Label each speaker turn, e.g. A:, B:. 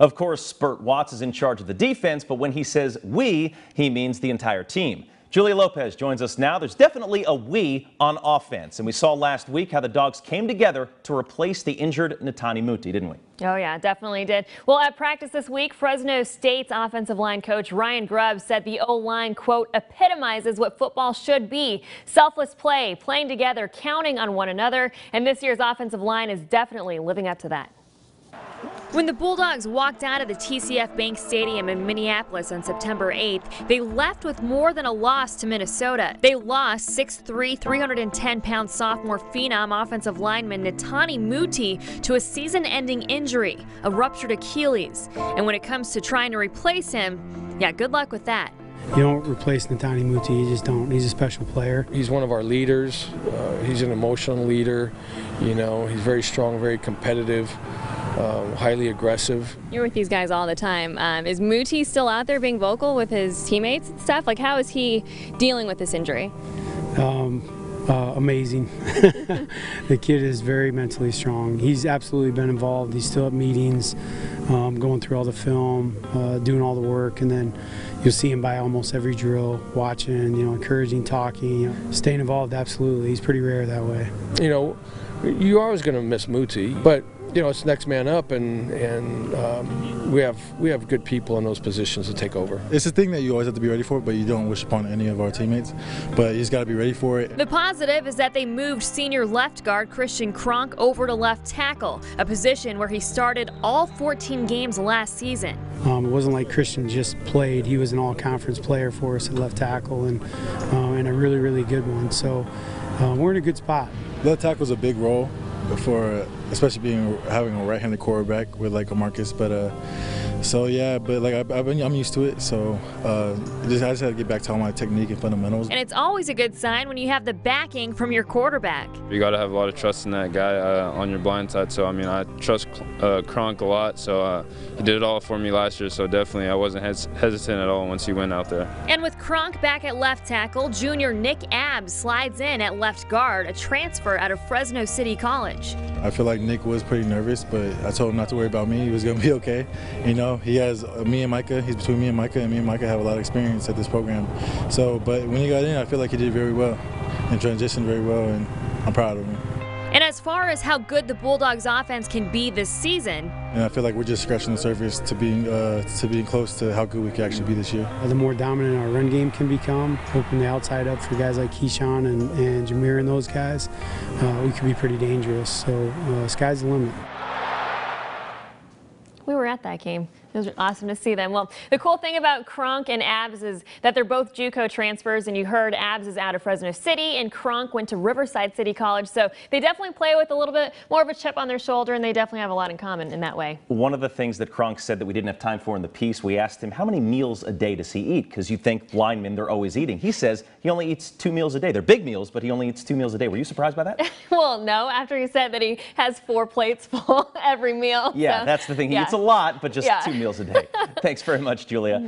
A: Of course, Spurt Watts is in charge of the defense, but when he says we, he means the entire team. Julia Lopez joins us now. There's definitely a we on offense, and we saw last week how the Dogs came together to replace the injured Netane Muti, didn't we?
B: Oh yeah, definitely did. Well, at practice this week, Fresno State's offensive line coach Ryan Grubb said the O-line, quote, epitomizes what football should be. Selfless play, playing together, counting on one another, and this year's offensive line is definitely living up to that. When the Bulldogs walked out of the TCF Bank Stadium in Minneapolis on September 8th, they left with more than a loss to Minnesota. They lost 6'3", 310-pound sophomore phenom offensive lineman Netane Muti to a season-ending injury, a ruptured Achilles. And when it comes to trying to replace him, yeah, good luck with that.
C: You don't replace Netane Muti, you just don't. He's a special player.
D: He's one of our leaders. He's an emotional leader. You know, he's very strong, very competitive. Highly aggressive.
B: You're with these guys all the time. Is Muti still out there being vocal with his teammates and stuff? Like, how is he dealing with this injury?
C: Amazing. The kid is very mentally strong. He's absolutely been involved. He's still at meetings, going through all the film, doing all the work, and then you'll see him by almost every drill, watching, you know, encouraging, talking, staying involved. Absolutely. He's pretty rare that way.
D: You know, you're always going to miss Muti, but you know, it's next man up, and we have good people in those positions to take over.
E: It's a thing that you always have to be ready for, but you don't wish upon any of our teammates. But you just got to be ready for it.
B: The positive is that they moved senior left guard Christian Cronk over to left tackle, a position where he started all 14 games last season.
C: It wasn't like Christian just played. He was an all-conference player for us at left tackle, and a really, really good one. So we're in a good spot.
E: Left tackle is a big role for, especially having a right-handed quarterback with like a Marcus, but so yeah, but like I'm used to it, so I just had to get back to all my technique and fundamentals.
B: And it's always a good sign when you have the backing from your quarterback.
F: You got to have a lot of trust in that guy on your blind side. So I mean, I trust Cronk a lot. So he did it all for me last year. So definitely, I wasn't hesitant at all once he went out there.
B: And with Cronk back at left tackle, junior Nick Abbs slides in at left guard, a transfer out of Fresno City College.
E: I feel like Nick was pretty nervous, but I told him not to worry about me. He was going to be okay. You know, he has me and Micah. He's between me and Micah have a lot of experience at this program. So, but when he got in, I feel like he did very well and transitioned very well, and I'm proud of him.
B: And as far as how good the Bulldogs offense can be this season,
E: and I feel like we're just scratching the surface to being close to how good we can actually be this year.
C: The more dominant our run game can become, open the outside up for guys like Keyshawn and Jameer and those guys, we could be pretty dangerous. So sky's the limit.
B: We were at that game. It was awesome to see them. Well, the cool thing about Cronk and Abbs is that they're both JUCO transfers, and you heard Abbs is out of Fresno City and Cronk went to Riverside City College. So they definitely play with a little bit more of a chip on their shoulder, and they definitely have a lot in common in that way.
A: One of the things that Cronk said that we didn't have time for in the piece, we asked him how many meals a day does he eat? Because you think linemen, they're always eating. He says he only eats 2 meals a day. They're big meals, but he only eats 2 meals a day. Were you surprised by that?
B: Well, no, after he said that he has 4 plates full every meal.
A: Yeah,
B: so,
A: that's the thing. He eats a lot, but just 2 meals a day. Thanks very much, Julia.